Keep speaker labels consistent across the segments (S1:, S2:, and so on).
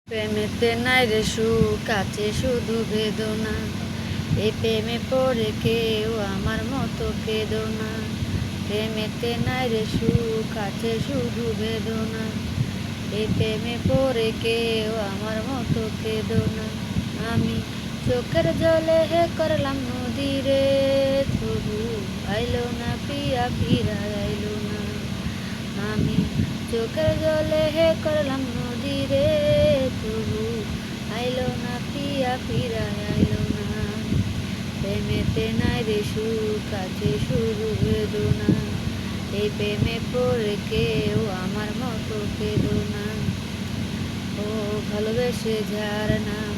S1: প্রেমেতে নাই রে সুখ, আছে শুধু বেদনা। এই প্রেমে পড়ে কেউ আমার মতো কেঁদো না। প্রেমেতে নাই রে সুখ, আছে শুধু বেদনা। এই প্রেমে পড়ে কেউ আমার মতো কেঁদো না। আমি চোখের জলে করলাম নদী রে, তবু আইলো না পিয়া, ফিরা আইলো না। আমি চোখের জলে করলাম নদী রে, তবু আইলো না পিয়া, ফিরা আইলো না। প্রেমেতে নাই রে সুখ, আছে শুধু বেদনা। এই প্রেমে পড়ে কেউ আমার মতো কেঁদো না। ও ভালোবেসে যার নাম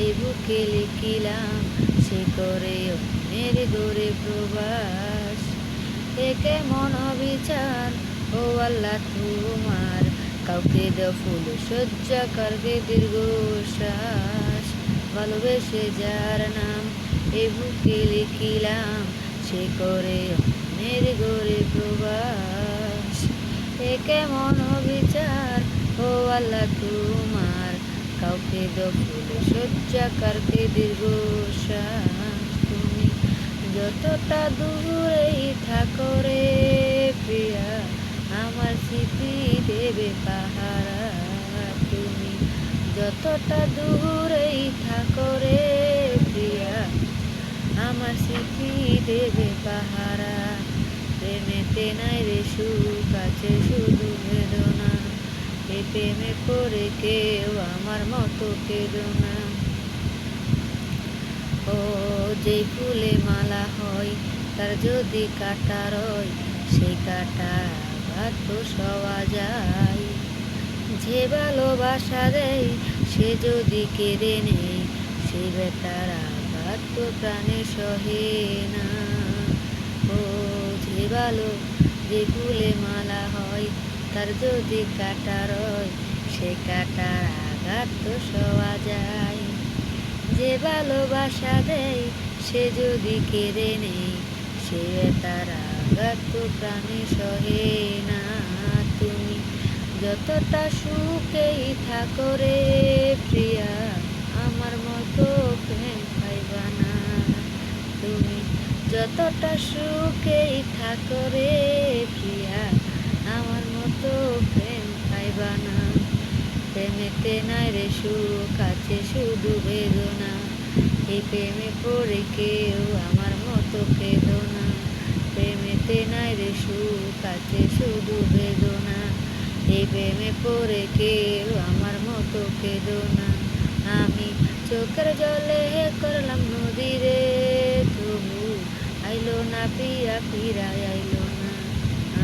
S1: এই বুকে লিখিলাম, সে করে মেরে গড়ে প্রবাস। এ কেমন অবিচার ও আল্লাহ তোমার, কাউকে দাও ফুল সজ্জা, কারকে দীর্ঘশ্বাস। ভালোবেসে যার নাম এই বুকে লিখিলাম, সে করে মেরে গড়ে প্রবাস। এ কেমন অবিচার ও আল্লাহ তোমার, কাউকে দাও ফুল সজ্জা, কারকে দীর্ঘশ্বাস। তুমি যতটা দূরেই থাকো রে প্রিয়া, আমার স্মৃতি দেবে পাহারা। তুমি যতটা দূরেই থাকো রে প্রিয়া, আমার স্মৃতি দেবে পাহারা। প্রেমেতে নাই রে সুখ, আছে শুধু বেদনা। এই প্রেমে পড়ে কেউ আমার মতো কেঁদো না। ও যে ফুলে মালা হয়, তার যদি কাটা রয়, সেই কাটা আঘাত তো সওয়া যায়। যে ভালোবাসা দেয়, সে যদি কেড়ে নেয়, সে বেটার আঘাত তো প্রাণে সহে না। ও যে ফুলে মালা হয়, তার যদি কাটা রয়, সে কাটার আঘাত তো সওয়া যায়। যে ভালোবাসা দেয়, সে যদি কেড়ে নেয়, সে তার আঘাত তো প্রাণে সহে না। তুমি যতটা সুখেই থাকো রে প্রিয়া, আমার মতো প্রেম পাইবা না। তুমি যতটা সুখেই থাকো রে প্রিয়া, আমার মতো প্রেম পাইবা না। প্রেমেতে নাই রে সুখ, আছে শুধু বেদনা। এই প্রেমে পড়ে কেউ আমার মতো কেঁদো না। প্রেমেতে নাই রে সুখ, আছে শুধু বেদনা। এই প্রেমে পড়ে কেউ আমার মতো কেঁদো না। আমি চোখের জলে করলাম নদী রে, তবু আইলো না পিয়া, ফিরা আইলো না।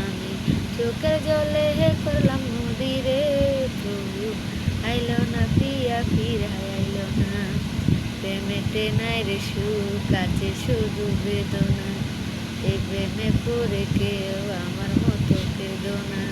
S1: আমি চোখের জলে করলাম নদী রে, তবু আইলো না পিয়া, ফিরা আইলো না। প্রেমেতে নাই রে সুখ, আছে শুধু বেদনা। এই প্রেমে পড়ে কেউ আমার মতো কেঁদো না।